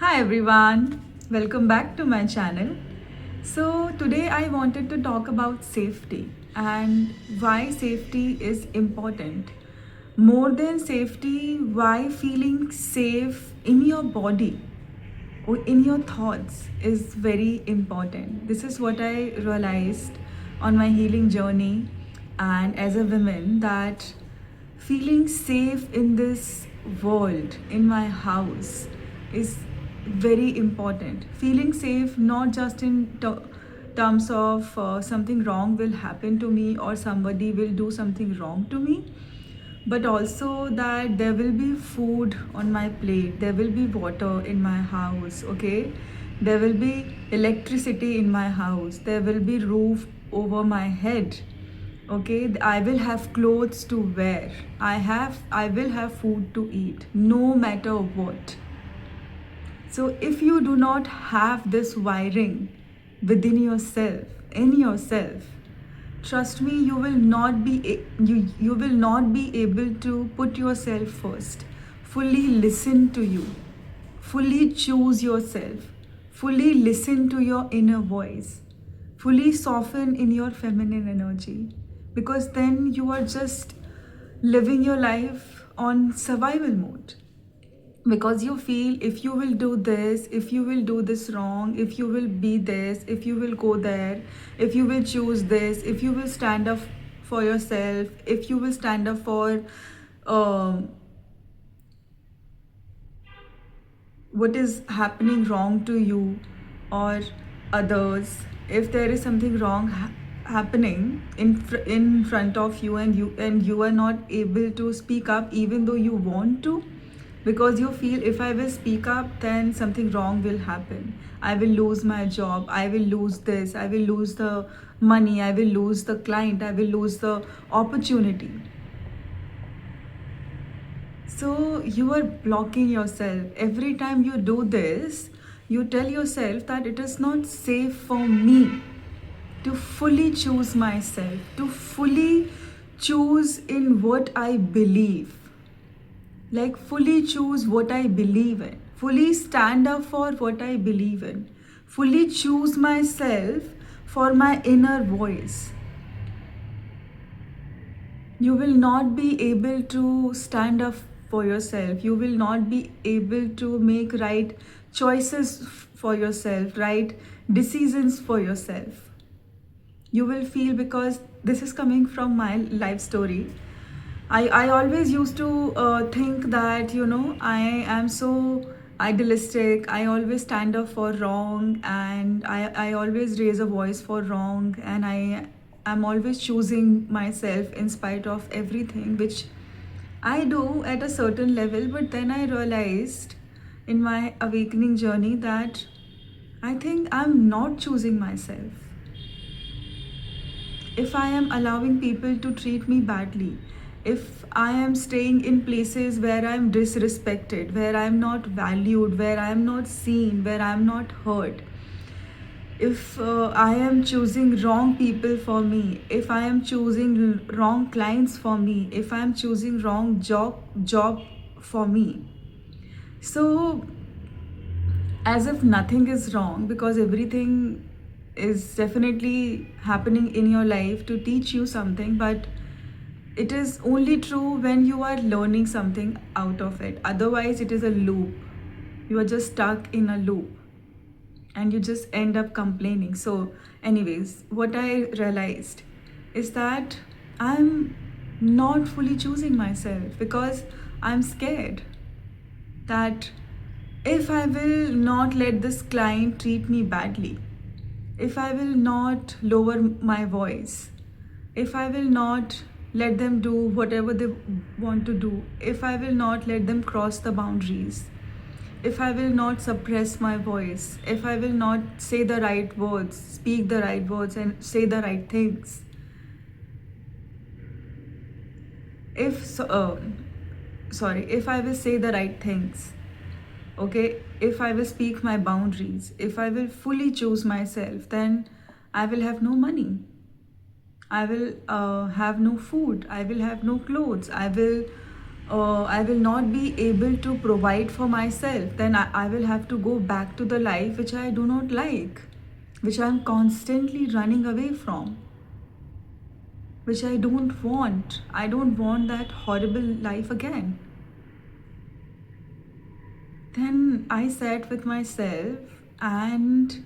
Hi everyone, welcome back to my channel. So, today I wanted to talk about safety and why safety is important. More than safety, why feeling safe in your body or in your thoughts is very important. This is what I realized on my healing journey and as a woman, that feeling safe in this world, in my house, is very important. Feeling safe not just in terms of something wrong will happen to me or somebody will do something wrong to me, but also that there will be food on my plate, there will be water in my house, okay, there will be electricity in my house, there will be roof over my head, okay, I will have clothes to wear, I will have food to eat no matter what. So if you do not have this wiring within yourself, in yourself, trust me, you will not be able to put yourself first, fully listen to you, fully choose yourself, fully listen to your inner voice, fully soften in your feminine energy, because then you are just living your life on survival mode, because you feel if you will do this, if you will do this wrong, if you will be this, if you will go there, if you will choose this, if you will stand up for yourself, if you will stand up for um, what is happening wrong to you or others, if there is something wrong happening in front of you, and you are not able to speak up even though you want to, because you feel if I will speak up then something wrong will happen, I will lose my job, I will lose this, I will lose the money, I will lose the client, I will lose the opportunity. So you are blocking yourself. Every time you do this, you tell yourself that it is not safe for me to fully choose myself, to fully choose in what I believe. Like, fully choose what I believe in, fully stand up for what I believe in, fully choose myself for my inner voice. You will not be able to stand up for yourself, you will not be able to make right choices for yourself, right decisions for yourself. You will feel, because this is coming from my life story, I always used to think that, I am so idealistic. I always stand up for wrong, and I always raise a voice for wrong, and I am always choosing myself in spite of everything, which I do at a certain level. But then I realized in my awakening journey that I think I'm not choosing myself. If I am allowing people to treat me badly, if I am staying in places where I'm disrespected, where I'm not valued, where I'm not seen, where I'm not heard, if I am choosing wrong people for me, if I am choosing wrong clients for me, if I am choosing wrong job for me, so as if nothing is wrong, because everything is definitely happening in your life to teach you something, but it is only true when you are learning something out of it. Otherwise, it is a loop. You are just stuck in a loop and you just end up complaining. So, anyways, what I realized is that I'm not fully choosing myself, because I'm scared that if I will not let this client treat me badly, if I will not lower my voice, if I will not let them do whatever they want to do, if I will not let them cross the boundaries, if I will not suppress my voice, if I will not say the right words, speak the right words, and say the right things, if so, if I will say the right things, okay, if I will speak my boundaries, if I will fully choose myself, then I will have no money, I will have no food, I will have no clothes, I will I will not be able to provide for myself, then I will have to go back to the life which I do not like, which I am constantly running away from, which I don't want. I don't want that horrible life again. Then I sat with myself and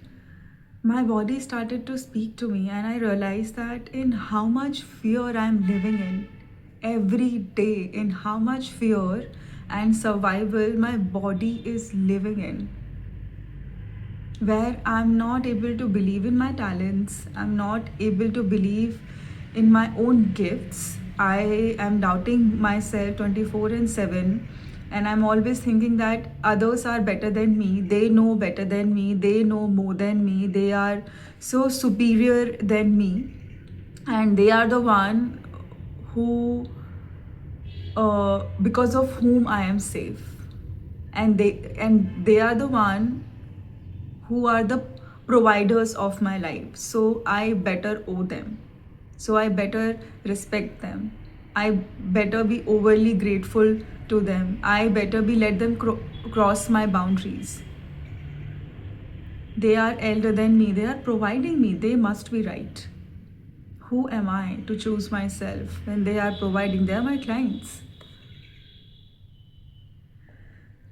my body started to speak to me, and I realized that in how much fear I'm living in every day, in how much fear and survival my body is living in, where I'm not able to believe in my talents, I'm not able to believe in my own gifts. I am doubting myself 24 and 7, and I'm always thinking that others are better than me, they know better than me, they know more than me, they are so superior than me, and they are the one who because of whom I am safe, and they are the one who are the providers of my life. So I better owe them. So I better respect them. I better be overly grateful to them. I better be let them cross my boundaries. They are elder than me. They are providing me. They must be right. Who am I to choose myself when they are providing? They are my clients.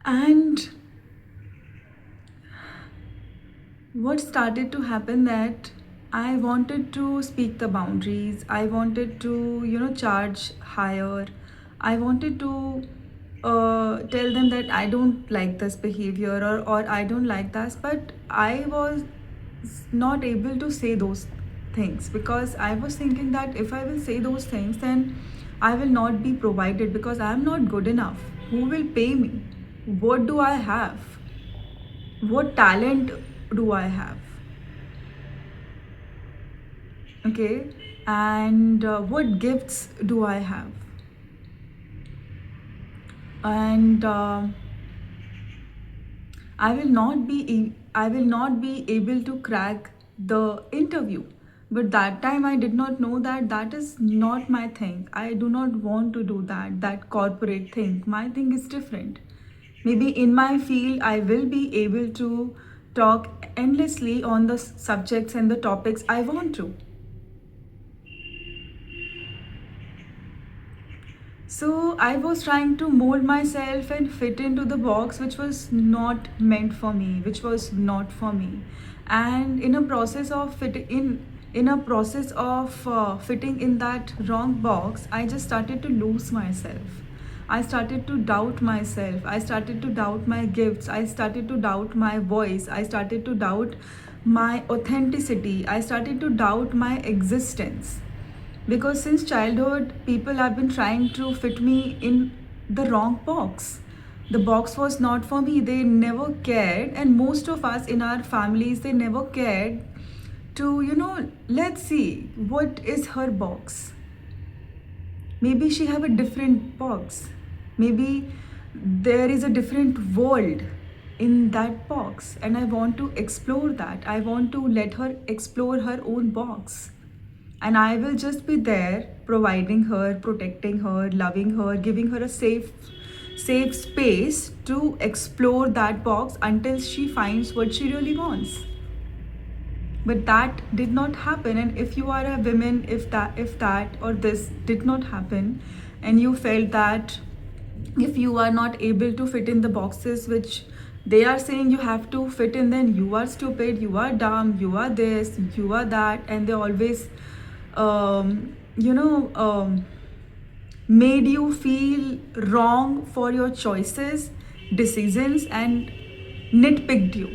And what started to happen that I wanted to speak the boundaries. I wanted to, charge higher. I wanted to tell them that I don't like this behavior, or I don't like this, but I was not able to say those things because I was thinking that if I will say those things, then I will not be provided because I am not good enough. Who will pay me? What do I have? What talent do I have? Okay, and what gifts do I have? And I will not be able to crack the interview. But that time I did not know that that is not my thing. I do not want to do that corporate thing. My thing is different. Maybe in my field I will be able to talk endlessly on the subjects and the topics I want to. So I was trying to mold myself and fit into the box which was not meant for me, which was not for me. And in a process of fitting in that wrong box, I just started to lose myself. I started to doubt myself. I started to doubt my gifts. I started to doubt my voice. I started to doubt my authenticity. I started to doubt my existence, because since childhood people have been trying to fit me in the wrong box. The box was not for me. They never cared, and most of us in our families, they never cared to, let's see what is her box. Maybe she have a different box. Maybe there is a different world in that box, and I want to explore that. I want to let her explore her own box, and I will just be there providing her, protecting her, loving her, giving her a safe space to explore that box until she finds what she really wants. But that did not happen, and if you are a woman, if that or this did not happen, and you felt that if you are not able to fit in the boxes which they are saying you have to fit in, then you are stupid, you are dumb, you are this, you are that, and they always you know made you feel wrong for your choices, decisions, and nitpicked you,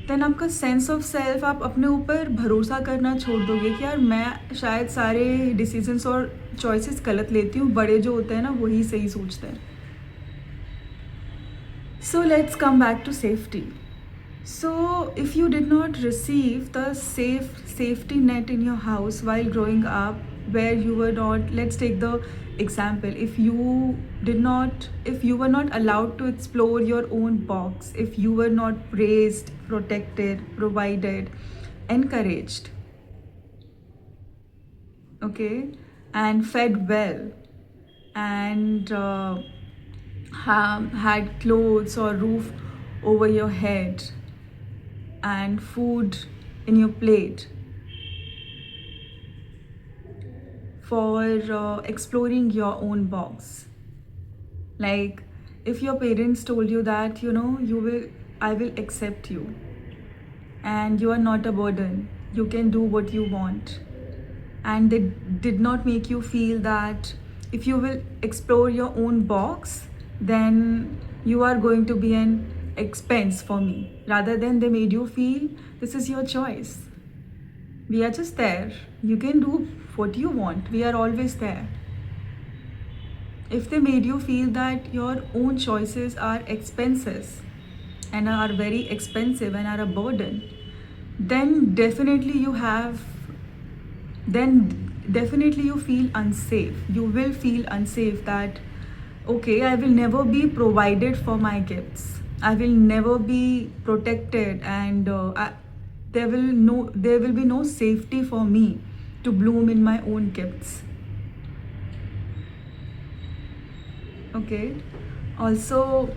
then आपका sense of self, आप अपने ऊपर भरोसा करना छोड़ दोगे कि यार मैं शायद सारे डिसीजंस और चॉइसेस गलत लेती हूँ, बड़े जो होते हैं ना वही सही सोचते हैं. So let's come back to safety. So, if you did not receive the safety net in your house while growing up, where you were not, let's take the example, if you were not allowed to explore your own box, if you were not raised, protected, provided, encouraged, okay, and fed well, and had clothes or roof over your head and food in your plate, for exploring your own box. Like, if your parents told you that, I will accept you and you are not a burden, you can do what you want, and they did not make you feel that if you will explore your own box, then you are going to be an expense for me. Rather than they made you feel this is your choice. We are just there. You can do what you want. We are always there. If they made you feel that your own choices are expenses and are very expensive and are a burden, then definitely you have then definitely you feel unsafe. You will feel unsafe that, okay, I will never be provided for my gifts, I will never be protected, and there will be no safety for me to bloom in my own gifts. Okay, also,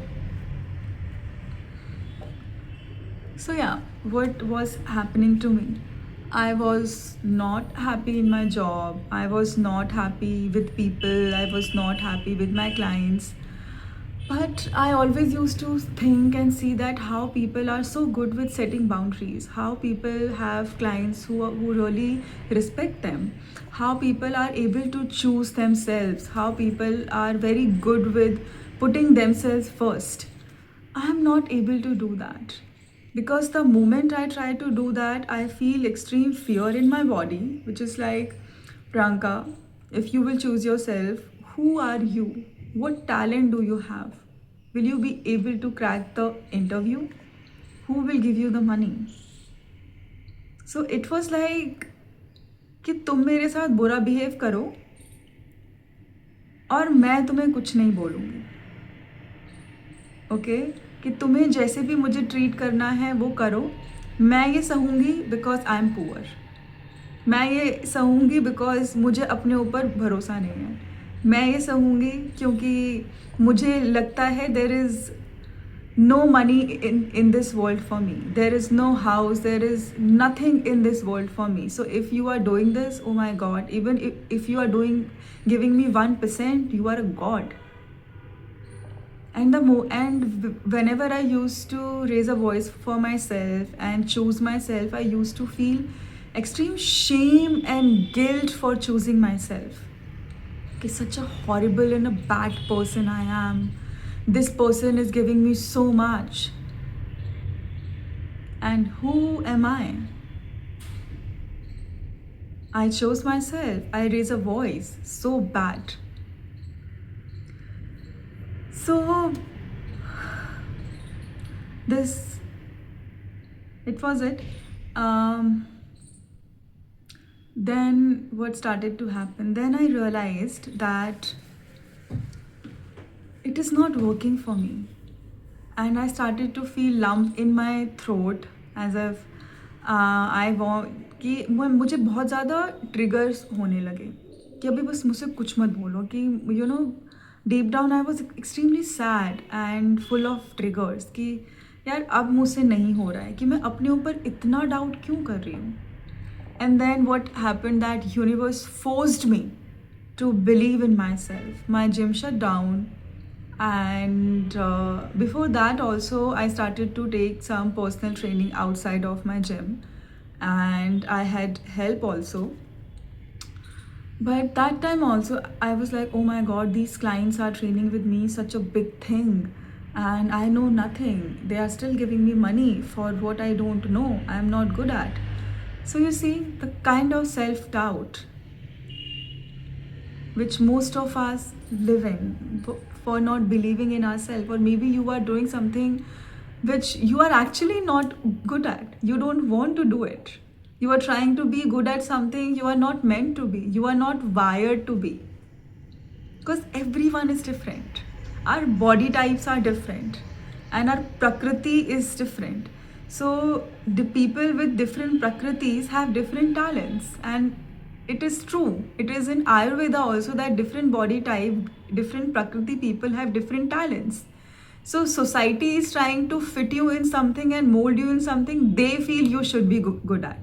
so yeah, what was happening to me? I was not happy in my job. I was not happy with people. I was not happy with my clients. But I always used to think and see that how people are so good with setting boundaries, how people have clients who really respect them, how people are able to choose themselves, how people are very good with putting themselves first. I am not able to do that. Because the moment I try to do that, I feel extreme fear in my body, which is like, Pranka, if you will choose yourself, who are you? What talent do you have? Will you be able to crack the interview? Who will give you the money? So it was like कि तुम मेरे साथ बुरा behave करो और मैं तुम्हें कुछ नहीं बोलूँगी. ओके, कि तुम्हें जैसे भी मुझे ट्रीट करना है वो करो. मैं ये सहूँगी बिकॉज आई एम पुअर. मैं ये सहूँगी बिकॉज मुझे अपने ऊपर भरोसा नहीं है. मैं ये सहूँगी क्योंकि मुझे लगता है there is no money in this world for me. There is no house, there is nothing in this world for me. So if you are doing this, oh my God, even if you are giving me 1%, you are a God. And whenever I used to raise a voice for myself and choose myself, I used to feel extreme shame and guilt for choosing myself. Okay, such a horrible and a bad person I am. This person is giving me so much. And who am I? I chose myself. I raise a voice. So bad. So it was it. Then what started to happen? Then I realized that it is not working for me. And I started to feel lump in my throat as if I want कि मुझे बहुत ज़्यादा triggers होने लगे कि अभी बस मुझसे कुछ मत बोलो. कि deep down I was extremely sad and full of triggers कि यार अब मुझसे नहीं हो रहा है, कि मैं अपने ऊपर इतना डाउट क्यों कर रही हूँ. And then what happened that universe forced me to believe in myself. My gym shut down, and before that also I started to take some personal training outside of my gym, and I had help also. But that time also I was like, oh my God, these clients are training with me, such a big thing, and I know nothing. They are still giving me money for what I don't know, I am not good at. So you see the kind of self-doubt which most of us live in, for not believing in ourselves. Or maybe you are doing something which you are actually not good at. You don't want to do it. You are trying to be good at something you are not meant to be. You are not wired to be. Because everyone is different. Our body types are different. And our prakriti is different. So the people with different prakritis have different talents. And it is true. It is in Ayurveda also that different body type, different Prakriti people have different talents. So society is trying to fit you in something and mold you in something they feel you should be good at.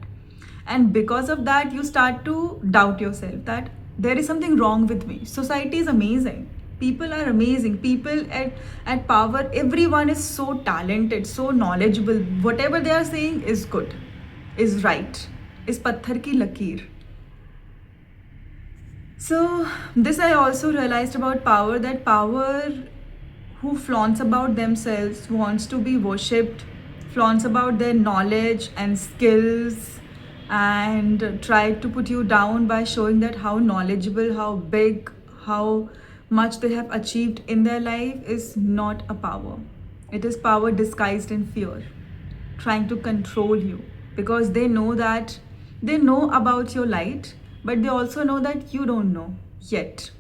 And because of that, you start to doubt yourself that there is something wrong with me. Society is amazing. People are amazing. People at power, everyone is so talented, so knowledgeable. Whatever they are saying is good, is right, is patthar ki lakeer. So, this I also realized about power, that power who flaunts about themselves, wants to be worshipped, flaunts about their knowledge and skills, and try to put you down by showing that how knowledgeable, how big, how much they have achieved in their life is not a power. It is power disguised in fear, trying to control you, because they know that they know about your light, but they also know that you don't know yet.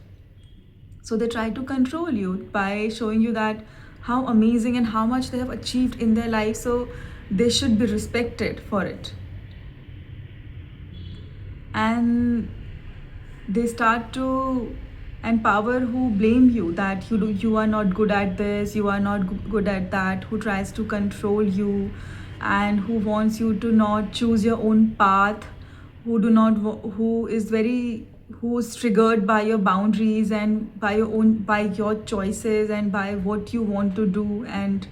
So they try to control you by showing you that how amazing and how much they have achieved in their life, so they should be respected for it. And they start to empower who blame you that you are not good at this, you are not good at that, who tries to control you and who wants you to not choose your own path, who is very, who's triggered by your boundaries and by your choices and by what you want to do and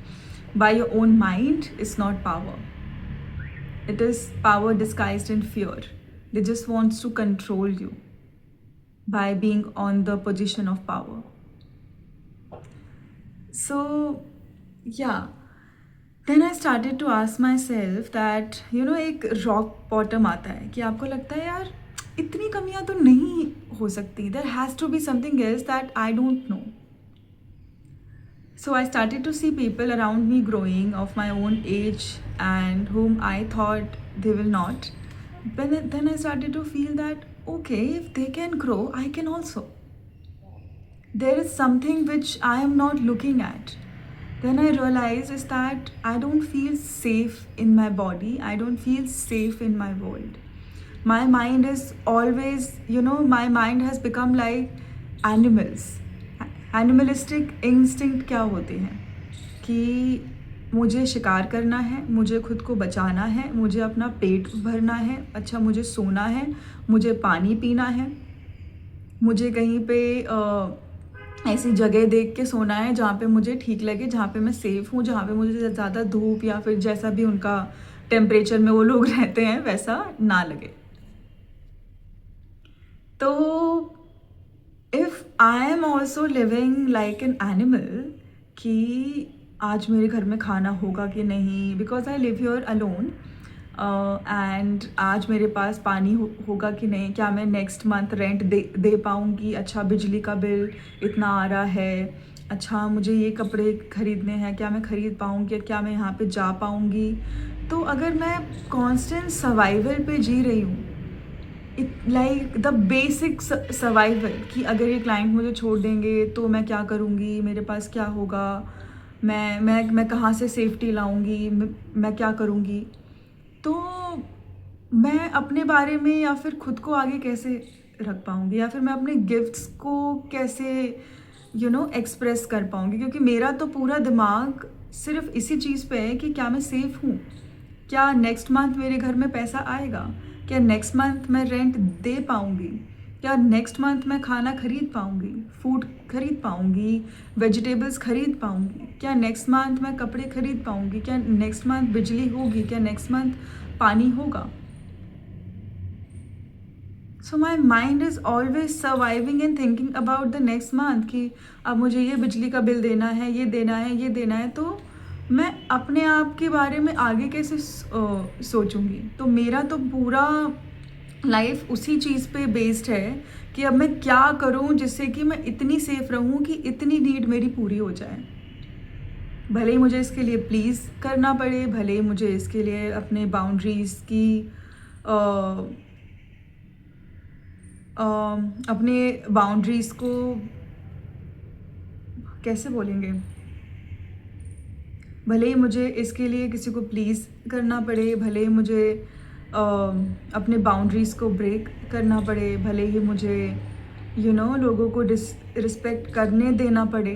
by your own mind. Is not power. It is power disguised in fear. They just wants to control you by being on the position of power. So, yeah. Then I started to ask myself that, एक rock bottom आता है कि आपको लगता है यार इतनी कमियां तो नहीं हो सकती. There has to be something else that I don't know. So I started to see people around me growing of my own age and whom I thought they will not. But then I started to feel that, okay, if they can grow, I can also. There is something which I am not looking at. Then I realized is that I don't feel safe in my body. I don't feel safe in my world. My mind is always, my mind has become like animals. Animalistic instinct क्या होते हैं कि मुझे शिकार करना है, मुझे खुद को बचाना है, मुझे अपना पेट भरना है, अच्छा मुझे सोना है, मुझे पानी पीना है, मुझे कहीं पे ऐसी जगह देख के सोना है जहाँ पे मुझे ठीक लगे, जहाँ पे मैं सेफ़ हूँ, जहाँ पे मुझे ज़्यादा धूप या फिर जैसा भी उनका टेम्परेचर में वो लोग रहते हैं वैसा ना लगे. तो if I am also living like an animal कि आज मेरे घर में खाना होगा कि नहीं, because I live here alone, and आज मेरे पास पानी होगा कि नहीं, क्या मैं नेक्स्ट मंथ रेंट दे पाऊँगी, अच्छा बिजली का बिल इतना आ रहा है, अच्छा मुझे ये कपड़े ख़रीदने हैं, क्या मैं ख़रीद पाऊँगी, क्या मैं यहाँ पे जा पाऊँगी. तो अगर मैं कॉन्स्टेंट सर्वाइवल पे जी रही हूँ, लाइक द बेसिक सर्वाइवल कि अगर ये क्लाइंट मुझे छोड़ देंगे तो मैं क्या करूँगी, मेरे पास क्या होगा, मैं कहाँ से सेफ्टी लाऊँगी, मैं क्या करूँगी. तो मैं अपने बारे में या फिर खुद को आगे कैसे रख पाऊँगी, या फिर मैं अपने गिफ्ट्स को कैसे एक्सप्रेस कर पाऊँगी, क्योंकि मेरा तो पूरा दिमाग सिर्फ इसी चीज़ पे है कि क्या मैं सेफ़ हूँ, क्या नेक्स्ट मंथ मेरे घर में पैसा आएगा, क्या नेक्स्ट मंथ मैं रेंट दे पाऊँगी, क्या नेक्स्ट मंथ मैं खाना खरीद पाऊँगी, फूड खरीद पाऊँगी, वेजिटेबल्स खरीद पाऊँगी, क्या नेक्स्ट मंथ मैं कपड़े खरीद पाऊँगी, क्या नेक्स्ट मंथ बिजली होगी, क्या नेक्स्ट मंथ पानी होगा. So my mind is always surviving and thinking about the next month कि अब मुझे ये बिजली का बिल देना है, ये देना है, ये देना है. तो मैं अपने आप के बारे में आगे कैसे सोचूंगी. तो मेरा तो पूरा लाइफ उसी चीज़ पे बेस्ड है कि अब मैं क्या करूं जिससे कि मैं इतनी सेफ रहूं कि इतनी नीड मेरी पूरी हो जाए. भले ही मुझे इसके लिए प्लीज़ करना पड़े, भले ही मुझे इसके लिए अपने बाउंड्रीज़ की अपने बाउंड्रीज़ को कैसे बोलेंगे, भले ही मुझे इसके लिए किसी को प्लीज़ करना पड़े, भले ही मुझे अपने बाउंड्रीज़ को ब्रेक करना पड़े, भले ही मुझे लोगों को रिस्पेक्ट करने देना पड़े,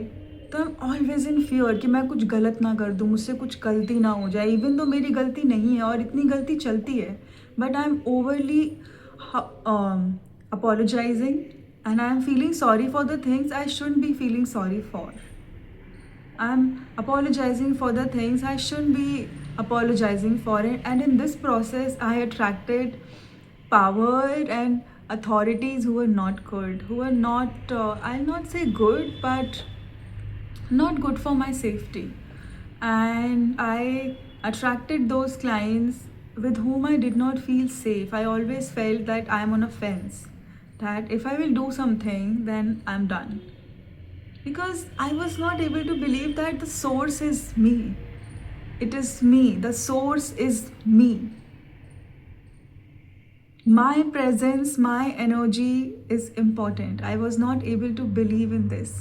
तो I am always in fear कि मैं कुछ गलत ना कर दूँ, मुझसे कुछ गलती ना हो जाए, इवन तो मेरी गलती नहीं है और इतनी गलती चलती है, but I am overly apologizing and I am feeling sorry for the things I shouldn't be feeling sorry for. I'm apologizing for the things I shouldn't be apologizing for it. And in this process, I attracted power and authorities who were not good, who were not, I'll not say good, but not good for my safety. And I attracted those clients with whom I did not feel safe. I always felt that I'm on a fence, that if I will do something, then I'm done, because I was not able to believe that the source is me. It is me. The source is me. My presence, my energy is important. I was not able to believe in this.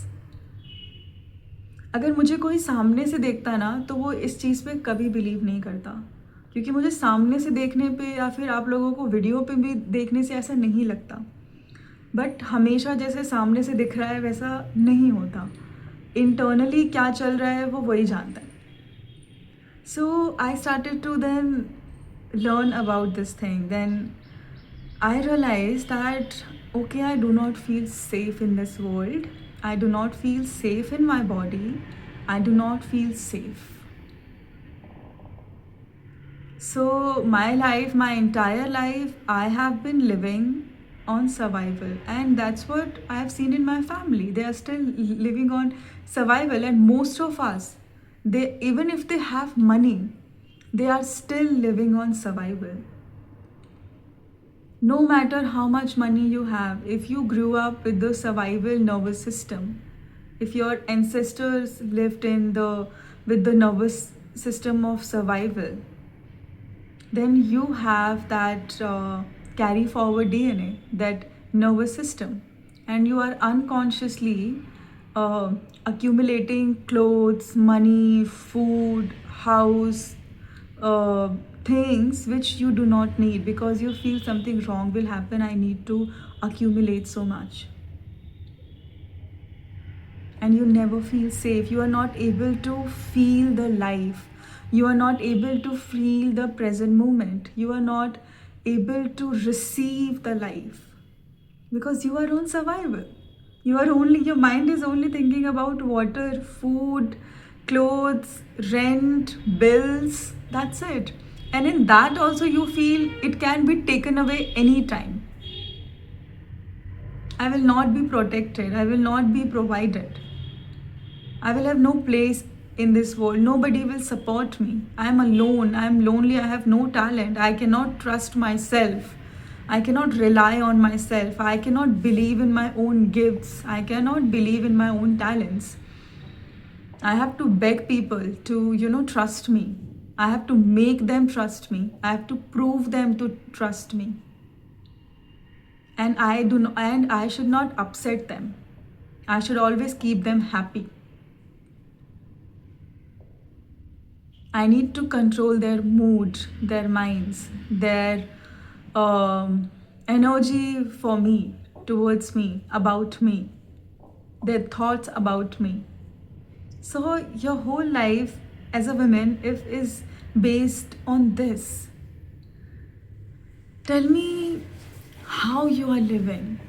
अगर मुझे कोई सामने से देखता ना, तो वो इस चीज़ पे कभी बिलीव नहीं करता, क्योंकि मुझे सामने से देखने पे या फिर आप लोगों को वीडियो पे भी देखने से ऐसा नहीं लगता, बट हमेशा जैसे सामने से दिख रहा है वैसा नहीं होता. इंटरनली क्या चल रहा है वो वही जानता है. So I started to then learn about this thing. Then I realized that okay, I do not feel safe in this world. I do not feel safe in my body. I do not feel safe. So my life, my entire life, I have been living on survival, and that's what I have seen in my family. They are still living on survival, and most of us, they, even if they have money, they are still living on survival. No matter how much money you have, if you grew up with the survival nervous system, if your ancestors lived in the with the nervous system of survival, then you have that carry forward DNA, that nervous system, and you are unconsciously accumulating clothes, money, food, house, things which you do not need, because you feel something wrong will happen. I need to accumulate so much. And you never feel safe. You are not able to feel the life. You are not able to feel the present moment. You are not able to receive the life, because you are on survival. Your mind is only thinking about water, food, clothes, rent, bills. That's it. And in that also you feel it can be taken away anytime. I will not be protected. I will not be provided. I will have no place in this world. Nobody will support me. I am alone. I am lonely. I have no talent. I cannot trust myself. I cannot rely on myself. I cannot believe in my own gifts. I cannot believe in my own talents. I have to beg people to, trust me. I have to make them trust me. I have to prove them to trust me. And I should not upset them. I should always keep them happy. I need to control their mood, their minds, their energy for me, towards me, about me, their thoughts about me. So your whole life as a woman is based on this. Tell me how you are living.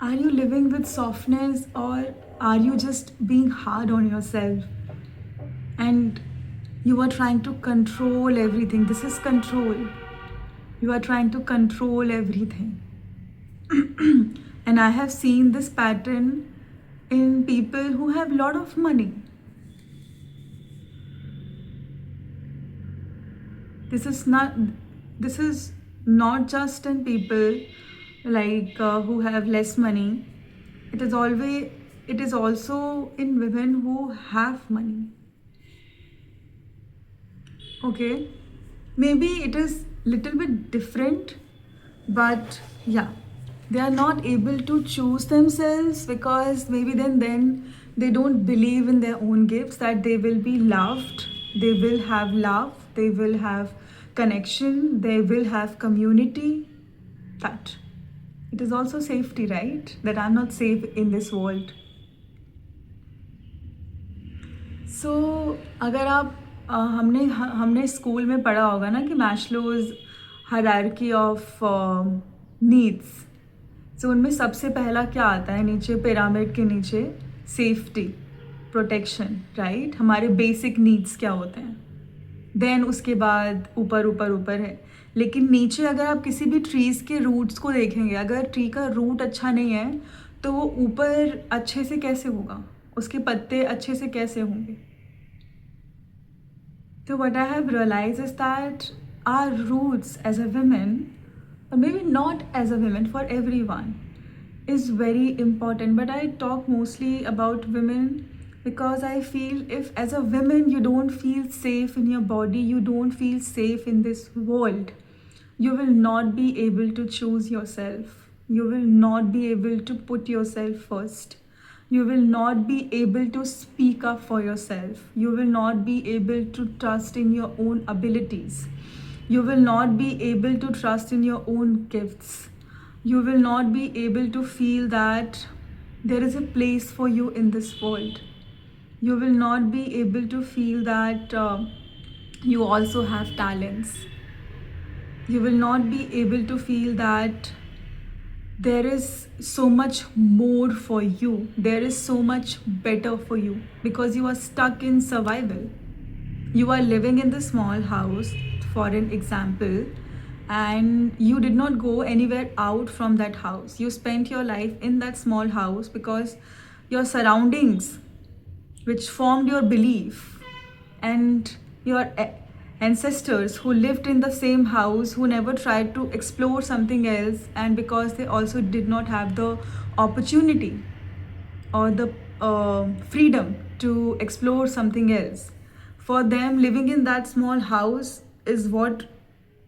Are you living with softness, or are you just being hard on yourself? And you are trying to control everything. This is control. You are trying to control everything. And I have seen this pattern in people who have a lot of money. This is not just in people like who have less money. It is also in women who have money. Okay, maybe it is little bit different, but yeah, they are not able to choose themselves, because maybe then they don't believe in their own gifts, that they will be loved, they will have love, they will have connection, they will have community. That it is also safety, right? That I'm not safe in this world. So अगर आप हमने school में पढ़ा होगा ना कि Maslow's hierarchy of needs. सो उनमें सबसे पहला क्या आता है नीचे, पिरामिड के नीचे? Safety, protection, right? हमारे बेसिक नीड्स क्या होते हैं. देन उसके बाद ऊपर ऊपर ऊपर है. लेकिन नीचे अगर आप किसी भी ट्रीज़ के रूट्स को देखेंगे, अगर ट्री का रूट अच्छा नहीं है तो वो ऊपर अच्छे से कैसे होगा, उसके पत्ते अच्छे से कैसे होंगे. So what I have realized is that our roots as a woman, or maybe not as a woman, for everyone, is very important. But I talk mostly about women because I feel if as a woman you don't feel safe in your body, you don't feel safe in this world, you will not be able to choose yourself. You will not be able to put yourself first. You will not be able to speak up for yourself. You will not be able to trust in your own abilities. You will not be able to trust in your own gifts. You will not be able to feel that there is a place for you in this world. You will not be able to feel that you also have talents. You will not be able to feel that there is so much more for you. There is so much better for you because you are stuck in survival. You are living in the small house, for an example, and you did not go anywhere out from that house. You spent your life in that small house because your surroundings, which formed your belief, and your ancestors who lived in the same house, who never tried to explore something else, and because they also did not have the opportunity or the freedom to explore something else. For them, living in that small house is what,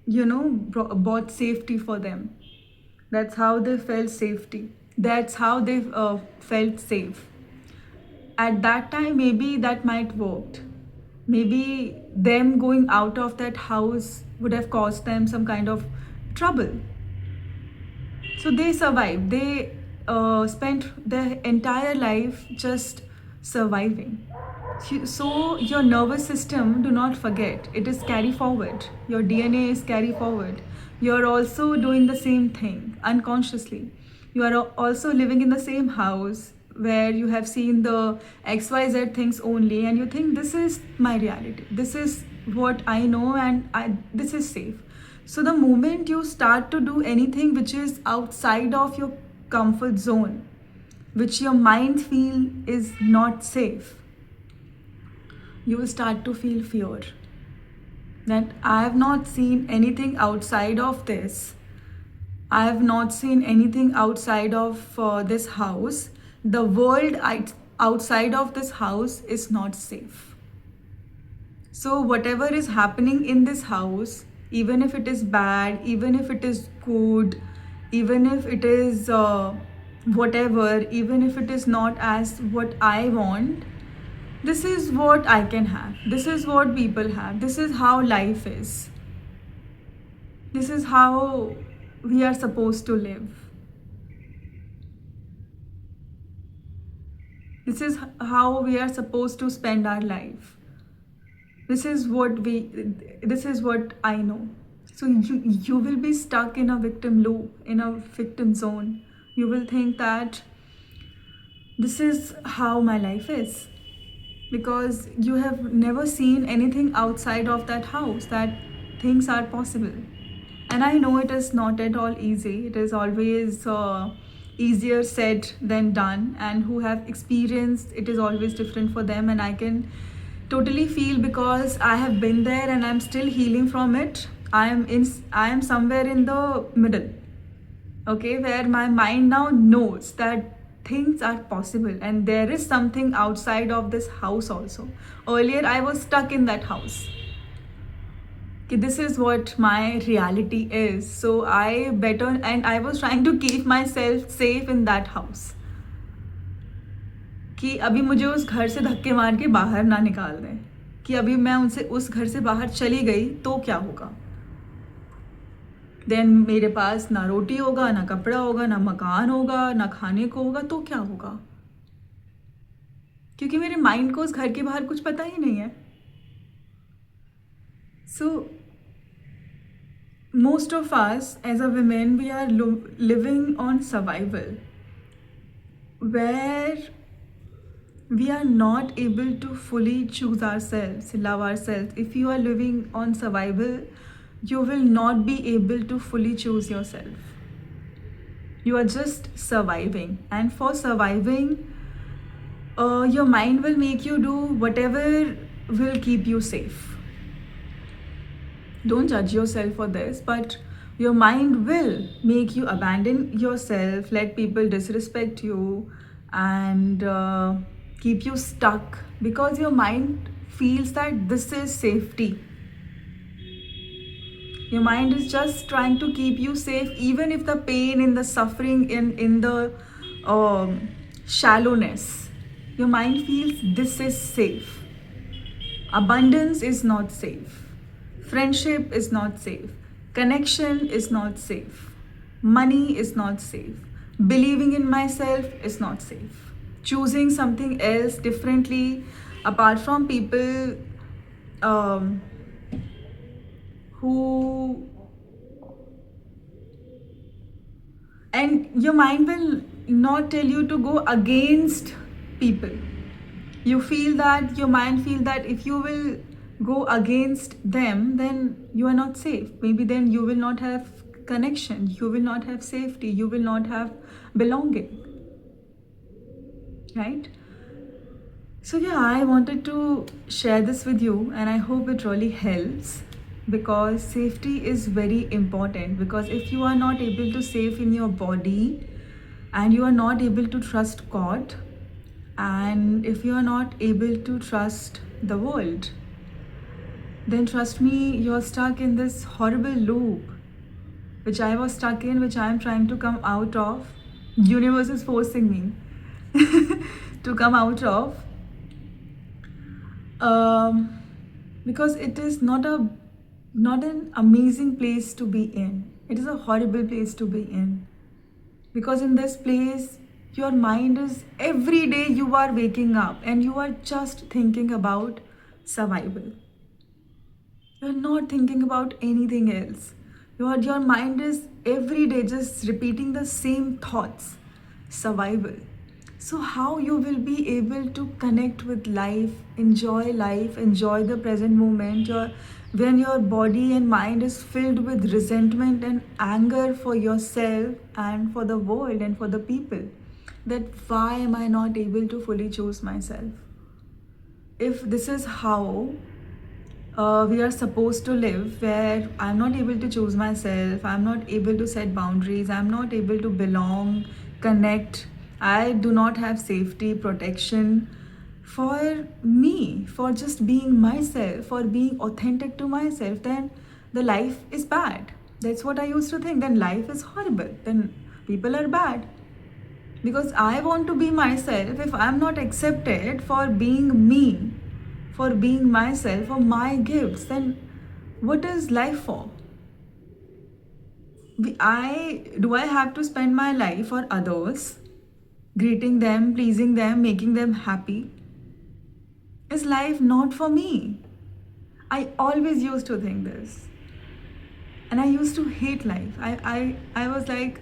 brought safety for them. That's how they felt safety. That's how they felt safe. At that time, maybe that might worked. Maybe them going out of that house would have caused them some kind of trouble. So they survived. They spent their entire life just surviving. So your nervous system, do not forget, it is carry forward. Your DNA is carry forward. You're also doing the same thing unconsciously. You are also living in the same house where you have seen the XYZ things only, and you think this is my reality. This is what I know, and this is safe. So the moment you start to do anything which is outside of your comfort zone, which your mind feel is not safe, you will start to feel fear. That I have not seen anything outside of this. I have not seen anything outside of this house. The world outside of this house is not safe. So whatever is happening in this house, even if it is bad, even if it is good, even if it is whatever, even if it is not as what I want, this is what I can have. This is what people have. This is how life is. This is how we are supposed to live. This is how we are supposed to spend our life. This is what I know. So you will be stuck in a victim loop, in a victim zone. You will think that this is how my life is, because you have never seen anything outside of that house, that things are possible. And I know it is not at all easy. It is always easier said than done, and who have experienced it is always different for them. And I can totally feel, because I have been there and I'm still healing from it. I am somewhere in the middle, okay, where my mind now knows that things are possible and there is something outside of this house also. Earlier I was stuck in that house. Okay, this is what my reality is. So I was trying to keep myself safe in that house. कि अभी मुझे उस घर से धक्के मार के बाहर ना निकाल दें, कि अभी मैं उस घर से बाहर चली गई तो क्या होगा. देन मेरे पास ना रोटी होगा, ना कपड़ा होगा, ना मकान होगा, ना खाने को होगा, तो क्या होगा? क्योंकि मेरे माइंड को उस घर के बाहर कुछ पता ही नहीं है. सो most of us as a women, we are living on survival, where we are not able to fully choose ourselves, love ourselves. If you are living on survival, you will not be able to fully choose yourself. You are just surviving, and for surviving, your mind will make you do whatever will keep you safe. Don't judge yourself for this, but your mind will make you abandon yourself, let people disrespect you, and keep you stuck, because your mind feels that this is safety. Your mind is just trying to keep you safe, even if the pain, in the suffering, in the shallowness. Your mind feels this is safe. Abundance is not safe. Friendship is not safe. Connection is not safe. Money is not safe. Believing in myself is not safe. Choosing something else differently apart from people um, who. And your mind will not tell you to go against people. You feel that, your mind feel that if you will go against them, then you are not safe. Maybe then you will not have connection, you will not have safety, you will not have belonging, right? So yeah, I wanted to share this with you, and I hope it really helps, because safety is very important. Because if you are not able to safe in your body, and you are not able to trust God, and if you are not able to trust the world, then trust me, you're stuck in this horrible loop, which I was stuck in, which I am trying to come out of. Universe is forcing me to come out of, um, because it is not an amazing place to be in. It is a horrible place to be in, because in this place, your mind is, every day you are waking up and you are just thinking about survival. You're not thinking about anything else. Your mind is every day just repeating the same thoughts, survival. So how you will be able to connect with life, enjoy the present moment, when your body and mind is filled with resentment and anger for yourself and for the world and for the people, that why am I not able to fully choose myself? If this is how we are supposed to live, where I'm not able to choose myself, I'm not able to set boundaries, I'm not able to belong, connect, I do not have safety, protection for me, for just being myself, for being authentic to myself, then the life is bad. That's what I used to think. Then life is horrible. Then people are bad. Because I want to be myself. If I'm not accepted for being me, for being myself, for my gifts, then what is life for? I have to spend my life for others, greeting them, pleasing them, making them happy? Is life not for me? I always used to think this. And I used to hate life. I was like,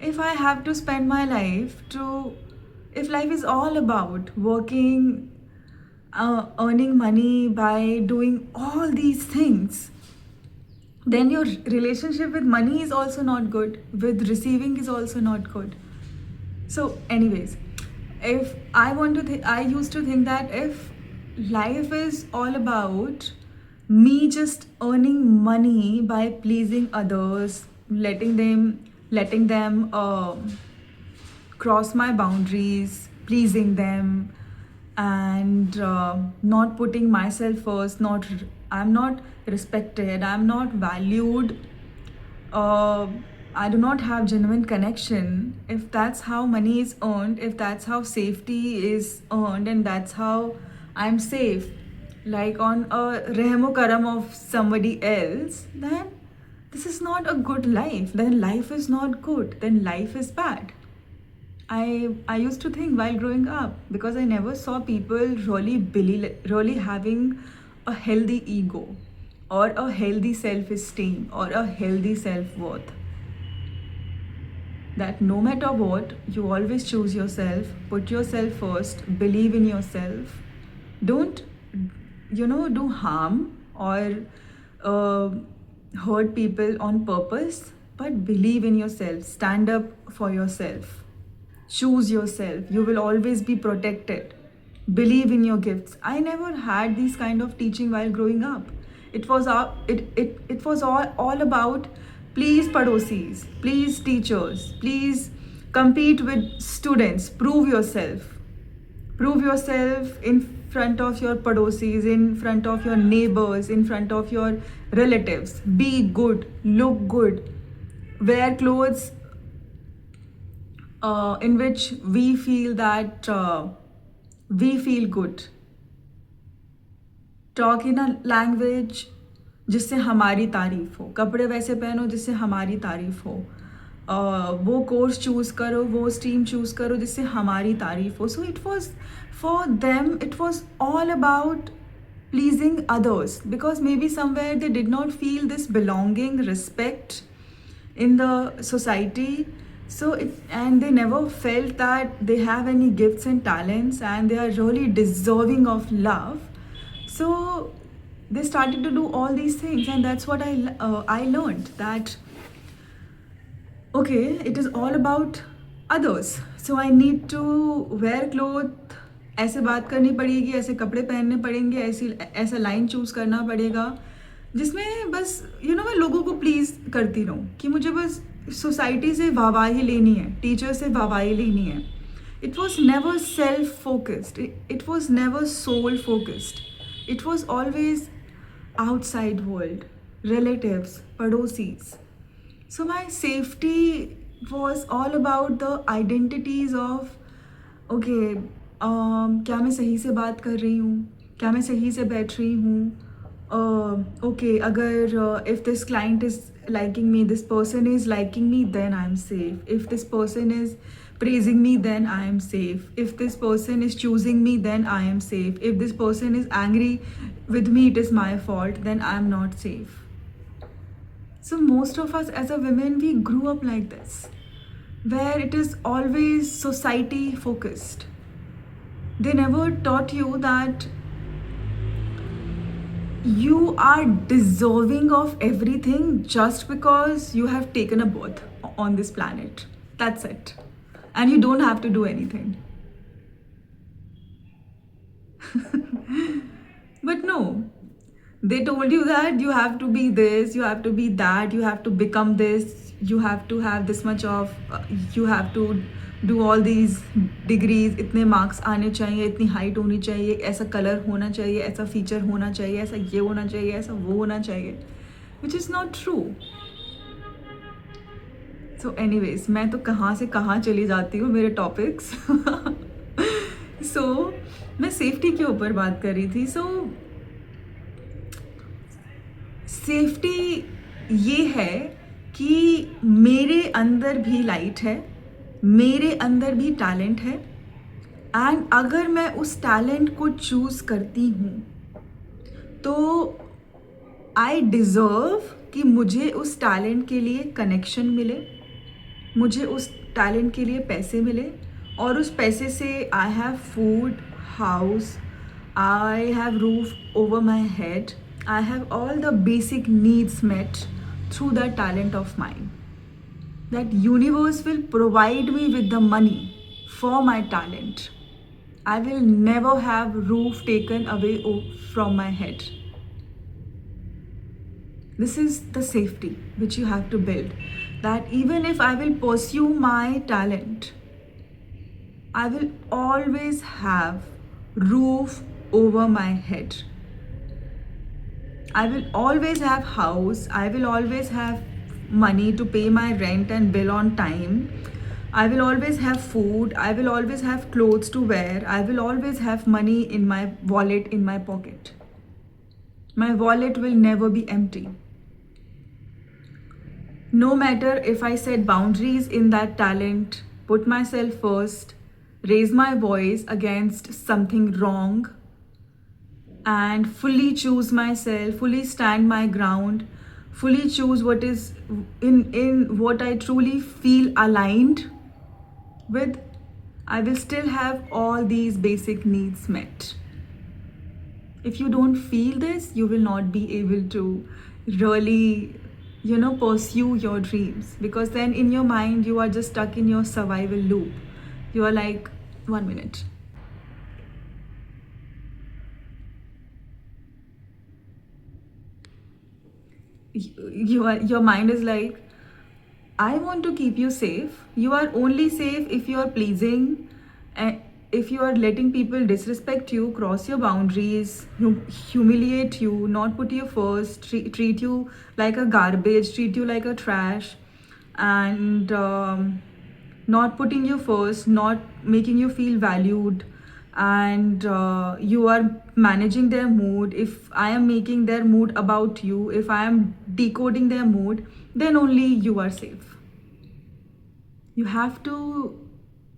if I have to spend my life to, if life is all about working, earning money by doing all these things, then your relationship with money is also not good, with receiving is also not good. So anyways, if I want to I used to think that if life is all about me just earning money by pleasing others, letting them cross my boundaries, pleasing them, and not putting myself first, not, I'm not respected, I'm not valued, uh, I do not have genuine connection. If that's how money is earned, if that's how safety is earned, and that's how I'm safe, like on a rehmo karam of somebody else, then this is not a good life. Then life is not good. Then life is bad. I used to think while growing up, because I never saw people really having a healthy ego or a healthy self-esteem or a healthy self-worth. That no matter what, you always choose yourself, put yourself first, believe in yourself. Don't, do harm or uh, hurt people on purpose, but believe in yourself, stand up for yourself, choose yourself. You will always be protected. Believe in your gifts. I never had these kind of teaching while growing up. It was all about, please padosis, please teachers, please compete with students, prove yourself in front of your padosis, in front of your neighbors, in front of your relatives. Be good, look good, wear clothes in which we feel that we feel good. Talk in a language जिससे हमारी तारीफ हो, कपड़े वैसे पहनो जिससे हमारी तारीफ हो, वो कोर्स चूज़ करो, वो स्ट्रीम चूज़ करो जिससे हमारी तारीफ हो. So it was for them, it was all about pleasing others, because maybe somewhere they did not feel this belonging, respect in the society. And they never felt that they have any gifts and talents and they are really deserving of love. So they started to do all these things, and that's what I learned, that okay, it is all about others. So I need to wear clothes, ऐसे बात करनी पड़ेगी, ऐसे कपड़े पहनने पड़ेंगे, ऐसा line choose करना पड़ेगा जिसमें बस मैं लोगों को प्लीज़ करती रहूँ, कि मुझे बस सोसाइटी से वाहवाही लेनी है, टीचर से वाहवाही लेनी है. It was never self focused, it was never soul focused. It was always outside world, relatives, padosis. So my safety was all about the identities of okay, क्या मैं सही से बात कर रही हूँ, क्या मैं सही से बैठ रही हूँ, ओके, अगर if this client is liking me, this person is liking me, then I am safe. If this person is praising me, then I am safe. If this person is choosing me, then I am safe. If this person is angry with me, it is my fault, then I am not safe. So most of us as a women, we grew up like this, where it is always society focused. They never taught you that you are deserving of everything just because you have taken a birth on this planet. That's it. And you don't have to do anything. But no, they told you that you have to be this, you have to be that, you have to become this, you have to have this much of, you have to do all these degrees, इतने marks आने चाहिए, इतनी height होनी चाहिए, ऐसा colour होना चाहिए, ऐसा फीचर होना चाहिए, ऐसा ये होना चाहिए, ऐसा वो होना चाहिए, which is not true. So anyways, मैं तो कहाँ से कहाँ चली जाती हूँ, मेरे टॉपिक्स. So मैं सेफ्टी के ऊपर बात कर रही थी. So सेफ्टी ये है कि मेरे अंदर भी लाइट है, मेरे अंदर भी टैलेंट है, एंड अगर मैं उस टैलेंट को चूज़ करती हूँ तो आई डिज़र्व कि मुझे उस टैलेंट के लिए कनेक्शन मिले, मुझे उस टैलेंट के लिए पैसे मिले, और उस पैसे से I have food, house, I have roof over my head, I have all the basic needs met through the talent of mine. That universe will provide me with the money for my talent. I will never have roof taken away from my head. This is the safety which you have to build. That even if I will pursue my talent, I will always have roof over my head. I will always have house, I will always have money to pay my rent and bill on time, I will always have food, I will always have clothes to wear, I will always have money in my wallet, in my pocket. My wallet will never be empty. No matter if I set boundaries in that talent, put myself first, raise my voice against something wrong, and fully choose myself, fully stand my ground, fully choose what is in what I truly feel aligned with, I will still have all these basic needs met. If you don't feel this, you will not be able to really, pursue your dreams, because then in your mind you are just stuck in your survival loop. You are like, 1 minute. Your mind is like, I want to keep you safe. You are only safe if you are pleasing, and if you are letting people disrespect you, cross your boundaries, humiliate you, not put you first, treat you like a garbage, treat you like a trash, and not putting you first, not making you feel valued, and you are managing their mood. If I am making their mood about you, if I am decoding their mood, then only you are safe. You have to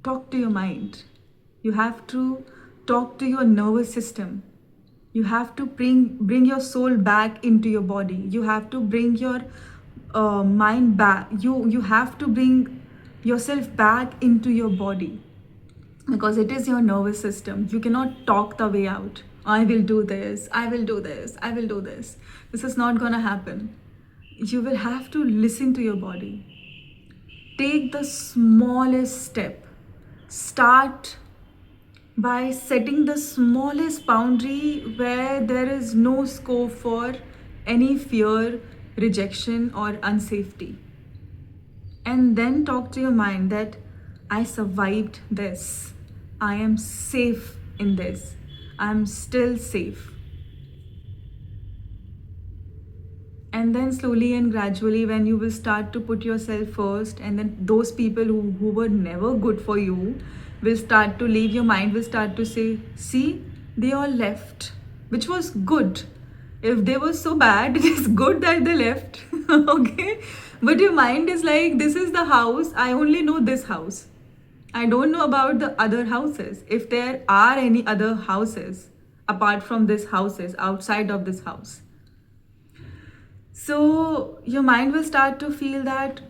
talk to your mind. You have to talk to your nervous system. You have to bring your soul back into your body. You have to bring your mind back. You have to bring yourself back into your body, because it is your nervous system. You cannot talk the way out. I will do this, I will do this, I will do this. This is not gonna happen. You will have to listen to your body. Take the smallest step. Start by setting the smallest boundary where there is no scope for any fear, rejection, or unsafety. And then talk to your mind that I survived this. I am safe in this. I'm still safe. And then slowly and gradually, when you will start to put yourself first, and then those people who were never good for you will start to leave, your mind will start to say, see, they all left, which was good. If they were so bad, it is good that they left. Okay, but your mind is like, this is the house, I only know this house, I don't know about the other houses, if there are any other houses apart from this houses, outside of this house. So your mind will start to feel that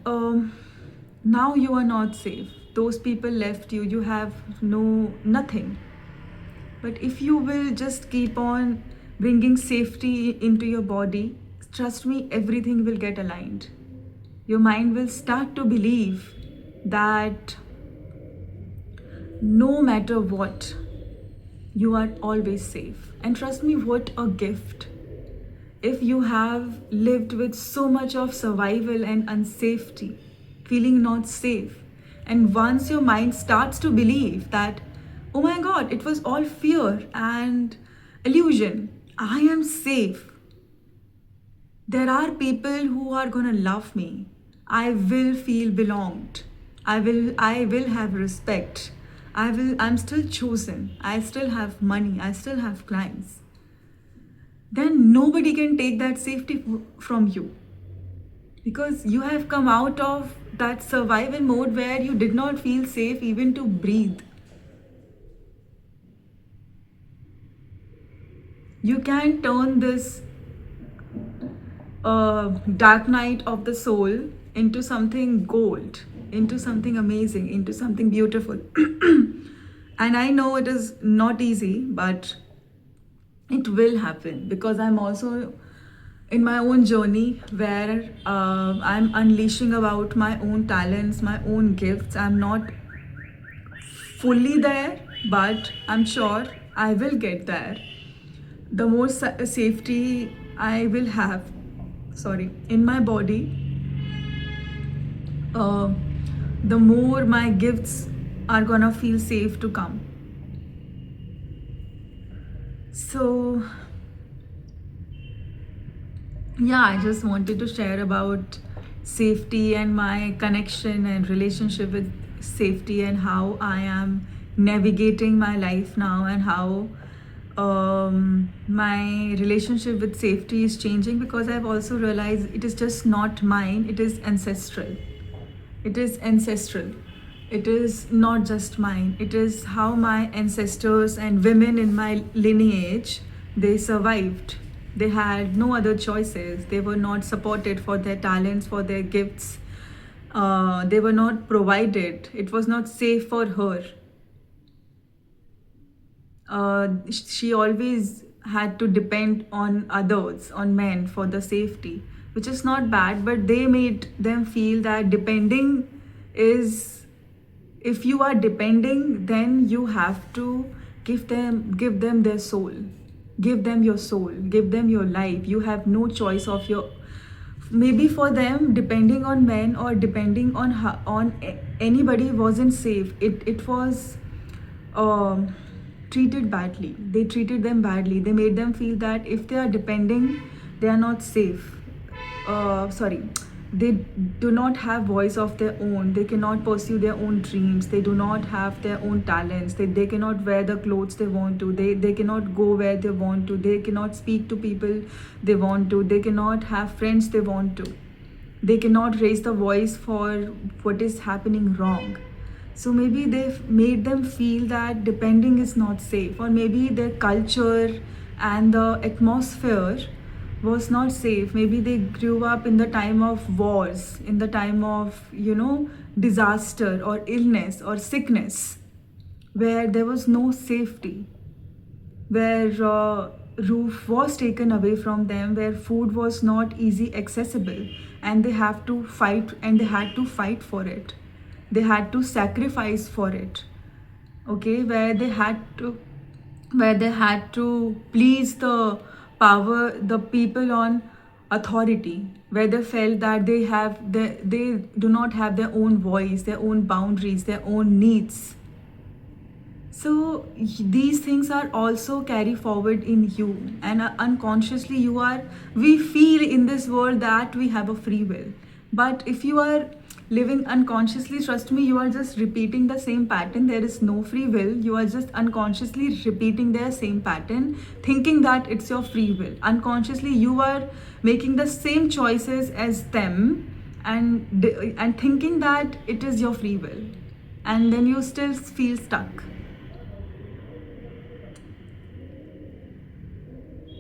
now you are not safe. Those people left you. You have nothing. But if you will just keep on bringing safety into your body, trust me, everything will get aligned. Your mind will start to believe that no matter what, you are always safe. And trust me, what a gift. If you have lived with so much of survival and unsafety, feeling not safe, and once your mind starts to believe that, oh my god, it was all fear and illusion, I am safe, there are people who are gonna love me, I will feel belonged, I will have respect, I'm still chosen, I still have money, I still have clients, then nobody can take that safety from you, because you have come out of that survival mode where you did not feel safe even to breathe. You can turn this dark night of the soul into something gold, into something amazing, into something beautiful. And I know it is not easy, but it will happen, because I'm also in my own journey where I'm unleashing about my own talents, my own gifts. I'm not fully there, but I'm sure I will get there. The more safety I will have, in my body, uh, the more my gifts are gonna feel safe to come. So yeah, I just wanted to share about safety and my connection and relationship with safety, and how I am navigating my life now, and how my relationship with safety is changing, because I've also realized it is just not mine, it is ancestral. It is ancestral. It is not just mine. It is how my ancestors and women in my lineage, they survived. They had no other choices. They were not supported for their talents, for their gifts. They were not provided. It was not safe for her. She always had to depend on others, on men, for the safety, which is not bad, but they made them feel that depending is, if you are depending, then you have to give them their soul, give them your soul, give them your life. You have no choice of your, maybe for them depending on men or depending on anybody wasn't safe. It was um, treated badly. They treated them badly. They made them feel that if they are depending, they are not safe. Sorry, they do not have voice of their own. They cannot pursue their own dreams. They do not have their own talents. They cannot wear the clothes they want to. They cannot go where they want to. They cannot speak to people they want to. They cannot have friends they want to. They cannot raise the voice for what is happening wrong. So maybe they've made them feel that depending is not safe, or maybe their culture and the atmosphere was not safe. Maybe they grew up in the time of wars, in the time of, disaster or illness or sickness, where there was no safety, where roof was taken away from them, where food was not easy accessible, and they have to fight, and they had to fight for it. They had to sacrifice for it. Okay, where they had to please the power, the people on authority, where they felt that they do not have their own voice, their own boundaries, their own needs. So these things are also carry forward in you, and unconsciously we feel in this world that we have a free will. But if you are living unconsciously, trust me, you are just repeating the same pattern. There is no free will. You are just unconsciously repeating their same pattern, thinking that it's your free will. Unconsciously you are making the same choices as them, and thinking that it is your free will, and then you still feel stuck.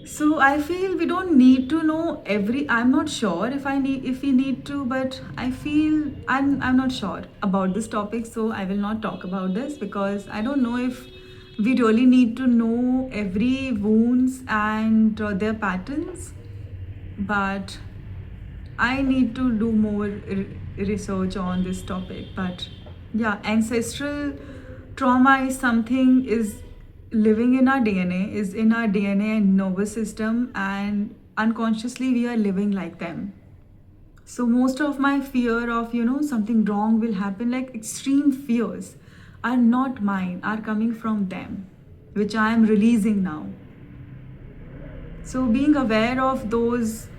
So I feel we don't need to know every. I'm not sure if we need to, but I feel I'm not sure about this topic, so I will not talk about this, because I don't know if we really need to know every wounds and their patterns. But I need to do more research on this topic. But yeah, ancestral trauma is something is living in our DNA, is in our DNA and nervous system, and unconsciously we are living like them. So most of my fear of, something wrong will happen, like extreme fears, are not mine, are coming from them, which I am releasing now. So being aware of those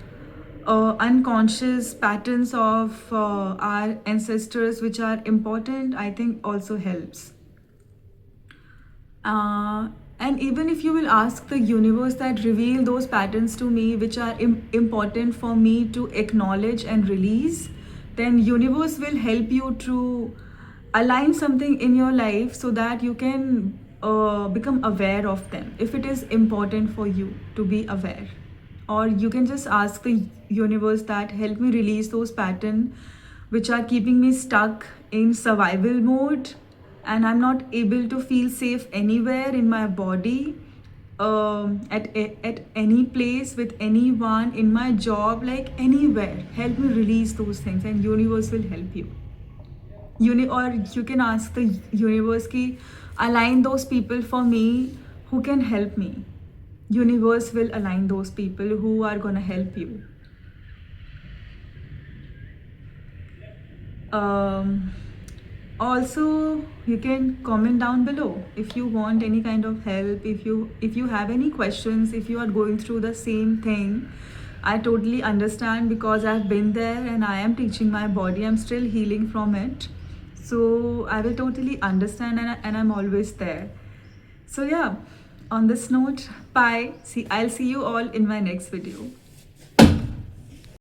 unconscious patterns of our ancestors, which are important, I think also helps. And even if you will ask the universe that reveal those patterns to me, which are important for me to acknowledge and release, then universe will help you to align something in your life so that you can become aware of them, if it is important for you to be aware. Or you can just ask the universe that help me release those patterns which are keeping me stuck in survival mode, and I'm not able to feel safe anywhere in my body, at any place, with anyone, in my job, like anywhere. Help me release those things, and universe will help you. Or you can ask the universe ki align those people for me who can help me. Universe will align those people who are gonna help you. Also, you can comment down below if you want any kind of help, if you have any questions, if you are going through the same thing. I totally understand, because I've been there and I am teaching my body. I'm still healing from it. So I will totally understand, and I'm always there. So yeah, On this note, bye. See, I'll see you all in my next video.